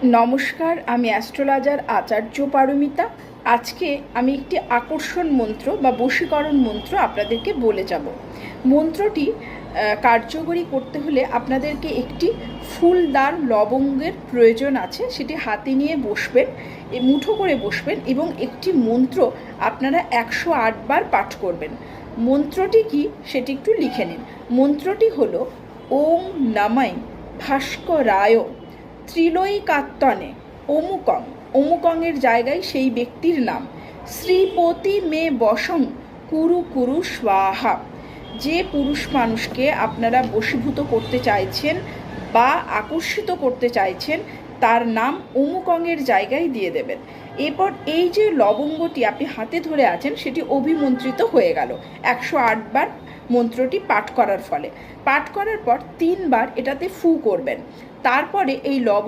নমস্কার, আমি অ্যাস্ট্রোলজার আচার্য পারমিতা। আজকে আমি একটি আকর্ষণ মন্ত্র বা বশীকরণ মন্ত্র আপনাদেরকে বলে যাব। মন্ত্রটি কার্যকরী করতে হলে আপনাদেরকে একটি ফুলদার লবঙ্গের প্রয়োজন আছে। সেটি হাতে নিয়ে বসবেন, মুঠো করে বসবেন এবং একটি মন্ত্র আপনারা 108 বার পাঠ করবেন। মন্ত্রটি কি সেটি একটু লিখে নিন। মন্ত্রটি হলো ওং নমঃ ভাস্করায় ত্রিলোইকাত্তনে অমুকং। অমুকংয়ের জায়গায় সেই ব্যক্তির নাম। শ্রীপতি মে বশং কুরু কুরু স্বাহা। যে পুরুষ মানুষকে আপনারা বশীভূত করতে চাইছেন বা আকর্ষিত করতে চাইছেন তার নাম অমুকংয়ের জায়গায় দিয়ে দেবেন। এরপর এই যে লবঙ্গটি আপনি হাতে ধরে আছেন সেটি অভিমন্ত্রিত হয়ে গেল 108 বার মন্ত্রটি পাঠ করার ফলে। পাঠ করার পর 3 বার এটাতে ফু করবেন। তারপরে এই লবঙ্গ